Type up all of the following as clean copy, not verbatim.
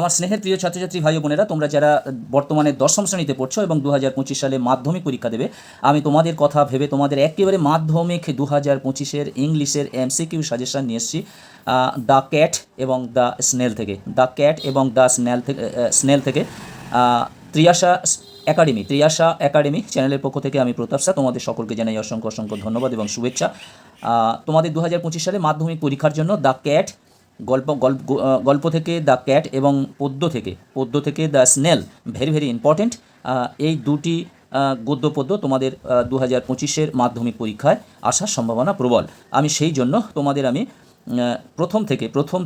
আমার স্নেহের প্রিয় ছাত্রছাত্রী ভাই ও বোনেরা, তোমরা যারা বর্তমানে দশম শ্রেণীতে পড়ছো এবং 2025 সালে মাধ্যমিক পরীক্ষা দেবে, আমি তোমাদের কথা ভেবে তোমাদের একেবারে মাধ্যমিক 2025-এর ইংলিশের এমসিকিউ সাজেশন নিয়ে এসেছি দ্য ক্যাট এবং দ্য স্নেল থেকে। দ্য ক্যাট এবং দ্য স্নেল থেকে ত্রিয়াশা একাডেমি চ্যানেলের পক্ষ থেকে আমি প্রতাপ স্যার তোমাদের সকলকে জানাই অসংখ্য অসংখ্য ধন্যবাদ এবং শুভেচ্ছা। তোমাদের 2025 সালে মাধ্যমিক পরীক্ষার জন্য দ্য ক্যাট গল্প থেকে দ্য ক্যাট এবং পদ্য থেকে the snail very very important. এই দুটি গদ্য পদ্য তোমাদের 2025-এর মাধ্যমিক পরীক্ষায় আসার সম্ভাবনা প্রবল। আমি সেই জন্য তোমাদের আমি প্রথম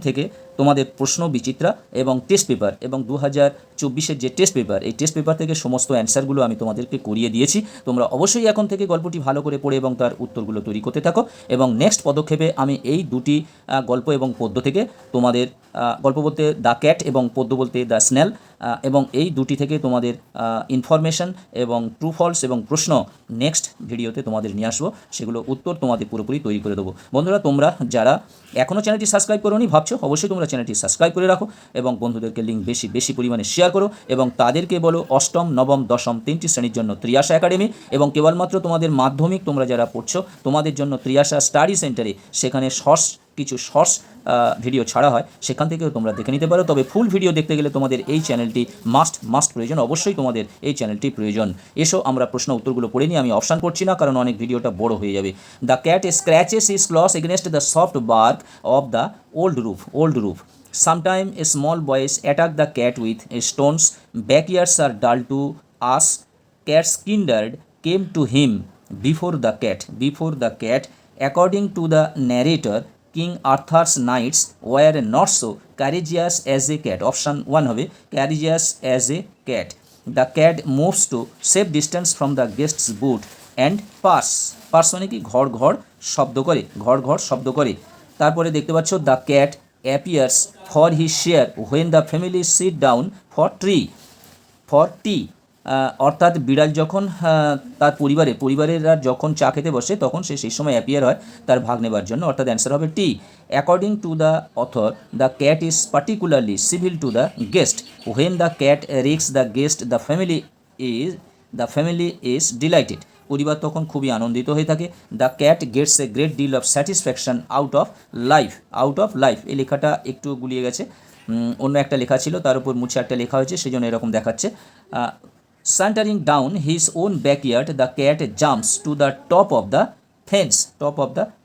থেকে তোমাদের প্রশ্ন বিচিত্রা এবং টেস্ট পেপার এবং 2024-এর যে টেস্ট পেপার, এই টেস্ট পেপার থেকে সমস্ত অ্যান্সারগুলো আমি তোমাদেরকে করিয়ে দিয়েছি। তোমরা অবশ্যই এখন থেকে গল্পটি ভালো করে পড়ে এবং তার উত্তরগুলো তৈরি করতে থাকো। এবং নেক্সট পদক্ষেপে আমি এই দুটি গল্প এবং পদ্য থেকে তোমাদের গল্প বলতে দ্য ক্যাট এবং পদ্য বলতে দ্য স্নেল, এবং এই দুটি থেকে তোমাদের ইনফরমেশন এবং ট্রু ফলস এবং প্রশ্ন নেক্সট ভিডিওতে তোমাদের নিয়ে আসবো, সেগুলো উত্তর তোমাদের পুরোপুরি তৈরি করে দেবো। বন্ধুরা, তোমরা যারা এখনও চ্যানেলটি সাবস্ক্রাইব করোনি ভাবছো, অবশ্যই তোমরা চ্যানেলটি সাবস্ক্রাইব করে রাখো এবং বন্ধুদেরকে লিঙ্ক বেশি পরিমাণে শেয়ার করো এবং তাদেরকে বলো অষ্টম, নবম, দশম 3টি শ্রেণীর জন্য ত্রিয়াশা একাডেমি, এবং কেবলমাত্র তোমাদের মাধ্যমিক তোমরা যারা পড়ছো তোমাদের জন্য ত্রিয়াশা স্টাডি সেন্টারে সেখানে কিছু শর্টস ভিডিও ছাড়া হয়, সেখান থেকেও তোমরা দেখে নিতে পারো। তবে ফুল ভিডিও দেখতে গেলে তোমাদের এই চ্যানেলটি মাস্ট প্রয়োজন, অবশ্যই তোমাদের এই চ্যানেলটি প্রয়োজন। এসো আমরা প্রশ্ন উত্তরগুলো পড়ে নিই। আমি অপশান করছি না কারণ অনেক ভিডিওটা বড় হয়ে যাবে। The cat scratches his claws against the soft bark of the old roof. Sometimes small boys attack the cat with stones. Backyards are dull to us. Cat's kindred came to him before the cat. According to the narrator, King Arthur's knights were not so courageous as a cat. Option 1 হবে courageous as a cat. The cat moves to safe distance from the guest's boot and purrs মানে কি ঘর শব্দ করে। তারপরে দেখতে পাচ্ছ the cat appears for his share when the family sit down for tea. অর্থাৎ বিড়াল যখন তার পরিবারেরা যখন চা খেতে বসে তখন সে সেই সময় অ্যাপিয়ার হয় তার ভাগ নেবার জন্য, অর্থাৎ অ্যান্সার হবে টি। According to the author, the cat is particularly civil to the guest. When the cat receives the guest, the family is delighted. পরিবার তখন খুবই আনন্দিত হয়ে থাকে। The cat gets a great deal of satisfaction out of life. এই লেখাটা একটু গুলিয়ে গেছে, অন্য একটা লেখা ছিল তার উপর মুছে একটা লেখা হয়েছে, সেজন্য এরকম দেখাচ্ছে। Santering down his own backyard, the cat jumps to the top of the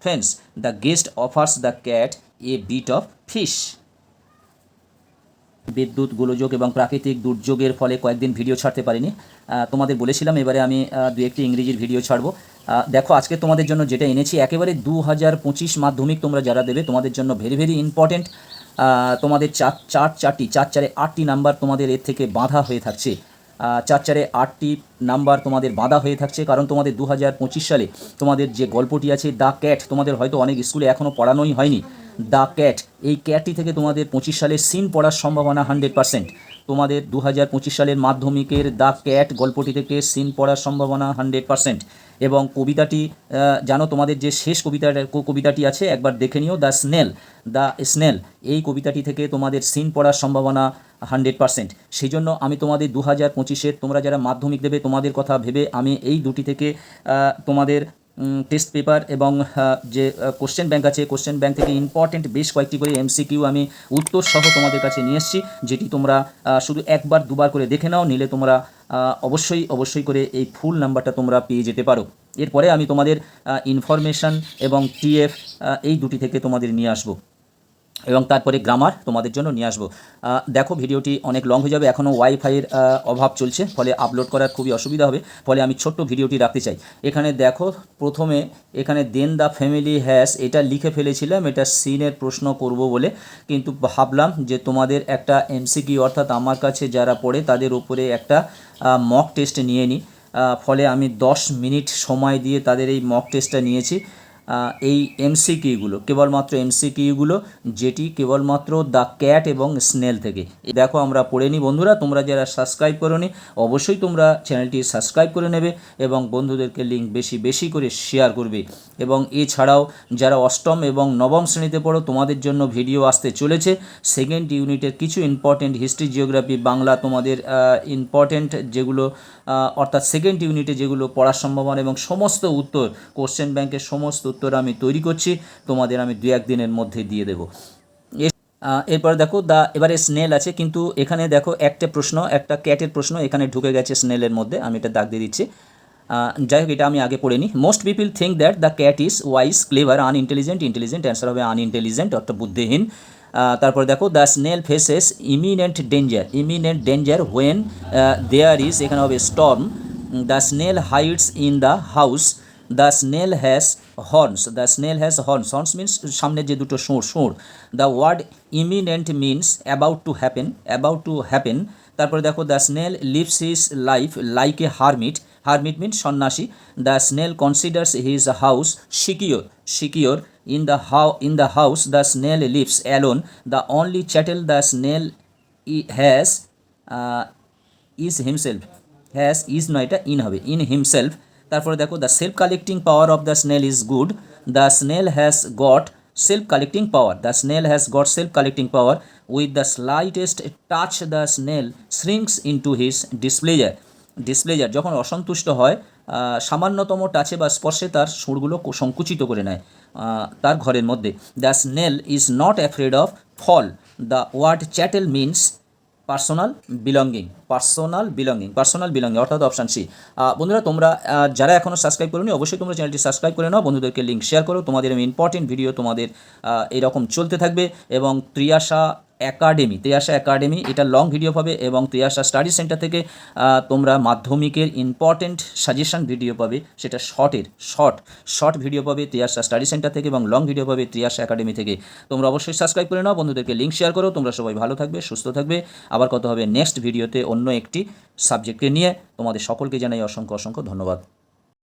fence. The guest offers the cat a bit of fish. বিদ্যুৎ গোলযোগ এবং প্রাকৃতিক দুর্যোগের ফলে কয়েকদিন ভিডিও ছাড়তে পারিনি, তোমাদের বলেছিলাম এবারে আমি দু একটি ইংরেজির ভিডিও ছাড়বো। দেখো আজকে তোমাদের জন্য যেটা এনেছি একেবারে 2025 মাধ্যমিক তোমরা যারা দেবে তোমাদের জন্য ভেরি ভেরি ইম্পর্টেন্ট। তোমাদের চারে 8টি নাম্বার তোমাদের এর থেকে বাঁধা হয়ে থাকছে। 8টি নাম্বার তোমাদের বাঁধা হয়ে থাকছে, কারণ তোমাদের 2025 সালে তোমাদের যে গল্পটি আছে দ্য ক্যাট, তোমাদের হয়তো অনেক স্কুলে এখনও পড়ানোই হয়নি। দ্য ক্যাট, এই ক্যাটটি থেকে তোমাদের 25 সালে সিন পড়ার সম্ভাবনা 100%। তোমাদের 2025 সালের মাধ্যমিকের দ্য ক্যাট গল্পটি থেকে সিন পড়ার সম্ভাবনা 100%। এবং কবিতাটি জানো, তোমাদের যে শেষ কবিতাটি আছে একবার দেখে নিও, দ্য স্নেল, এই কবিতাটি থেকে তোমাদের সিন পড়ার সম্ভাবনা 100%। সেই জন্য আমি তোমাদের 2025-এর তোমরা যারা মাধ্যমিক দেবে তোমাদের কথা ভেবে আমি এই দুটি থেকে তোমাদের টেস্ট পেপার এবং যে কোশ্চেন ব্যাংক আছে, কোশ্চেন ব্যাংক থেকে ইম্পর্টেন্ট বেশ কয়েকটি করে এমসিকিউ আমি উত্তর সহ তোমাদের কাছে নিয়ে এসেছি, যেটি তোমরা শুধু একবার দুবার করে দেখে নাও, নিলে তোমরা অবশ্যই করে এই ফুল নাম্বারটা তোমরা পেয়ে যেতে পারো। এরপরে আমি তোমাদের ইনফরমেশন এবং টিএফ এই দুটি থেকে তোমাদের নিয়ে আসবো এবং তারপরে গ্রামার তোমাদের জন্য নিয়ে আসবো। দেখো ভিডিওটি অনেক লং হয়ে যাবে, এখনও ওয়াইফাইয়ের অভাব চলছে, ফলে আপলোড করার খুবই অসুবিধা হবে, ফলে আমি ছোট্ট ভিডিওটি রাখতে চাই। এখানে দেখো প্রথমে এখানে দেন দ্য ফ্যামিলি হ্যাজ, এটা লিখে ফেলেছিলাম, এটা সিনের প্রশ্ন করব বলে, কিন্তু ভাবলাম যে তোমাদের একটা এমসিকিউ অর্থাৎ আমার কাছে যারা পড়ে তাদের উপরে একটা মক টেস্ট নিয়ে নিই, ফলে আমি 10 মিনিট সময় দিয়ে তাদের এই মক টেস্টটা নিয়েছি। এই এমসিকিউগুলো কেবলমাত্র এমসিকিউগুলো, যেটি কেবলমাত্র দ্য ক্যাট এবং স্নেল থেকে। দেখো আমরা পড়ে নিই বন্ধুরা, তোমরা যারা সাবস্ক্রাইব করোনি অবশ্যই তোমরা চ্যানেলটি সাবস্ক্রাইব করে নেবে এবং বন্ধুদেরকে লিঙ্ক বেশি বেশি করে শেয়ার করবে। এবং এছাড়াও যারা অষ্টম এবং নবম শ্রেণীতে পড়ো তোমাদের জন্য ভিডিও আসতে চলেছে সেকেন্ড ইউনিটের কিছু ইম্পর্টেন্ট হিস্ট্রি, জিওগ্রাফি, বাংলা, তোমাদের ইম্পর্টেন্ট যেগুলো অর্থাৎ সেকেন্ড ইউনিটে যেগুলো পড়ার সম্ভাবনা এবং সমস্ত উত্তর, কোশ্চেন ব্যাংকের সমস্ত উত্তর আমি তৈরি করছি, তোমাদের আমি 2-1 দিনের মধ্যে দিয়ে দেবো। এরপরে দেখো এবারে স্নেল আছে, কিন্তু এখানে দেখো একটা প্রশ্ন, একটা ক্যাটের প্রশ্ন এখানে ঢুকে গেছে স্নেলের মধ্যে, আমি এটা দাগ দিয়ে দিচ্ছি। যাই হোক, এটা আমি আগে পড়ে নিই। Most people think that the cat is wise, clever, unintelligent. Intelligent answer হবে আনইন্টেলিজেন্ট অর্থাৎ বুদ্ধিহীন। তারপরে দেখো the snail faces imminent danger when there is, এখানে হবে storm. The snail hides in the house. The snail has horns. Horns means সামনের যে দুটো সুর। The word imminent means about to happen. তারপরে দেখো the snail lives his life like a hermit means সন্ন্যাসী। The snail considers his house secure. In the house the snail lives alone. The only chattel the snail has is himself. in himself. তারপরে দেখো the self collecting power of the snail is good. The snail has got self collecting power. With the slightest touch the snail shrinks into his displeasure. যখন অসন্তুষ্ট হয় সামান্যতম টাচে বা স্পর্শে তার সুরগুলো সংকুচিত করে নেয় তার ঘরের মধ্যে। The snail is not afraid of fall. The word chattel means personal belonging অর্থাৎ অপশান সি। বন্ধুরা তোমরা যারা এখনও সাবস্ক্রাইব করোনি অবশ্যই তোমরা চ্যানেলটি সাবস্ক্রাইব করে নাও, বন্ধুদেরকে লিঙ্ক শেয়ার করো। তোমাদের আমি ইম্পর্টেন্ট ভিডিও তোমাদের এরকম চলতে থাকবে। এবং ত্রিয়াশা একাডেমি এটা লং ভিডিও পাবে, এবং ত্রিয়াশা স্টাডি সেন্টার থেকে তোমরা মাধ্যমিকের ইম্পর্টেন্ট সাজেশন ভিডিও পাবে, সেটা শর্ট ভিডিও পাবে ত্রিয়াশা স্টাডি সেন্টার থেকে, এবং লং ভিডিও পাবে ত্রিয়াশা একাডেমি থেকে। তোমরা অবশ্যই সাবস্ক্রাইব করে নাও, বন্ধুদেরকে লিঙ্ক শেয়ার করো। তোমরা সবাই ভালো থাকবে, সুস্থ থাকবে। আবার কথা হবে নেক্সট ভিডিওতে অন্য একটি সাবজেক্টকে নিয়ে। তোমাদের সকলকে জানাই অসংখ্য ধন্যবাদ।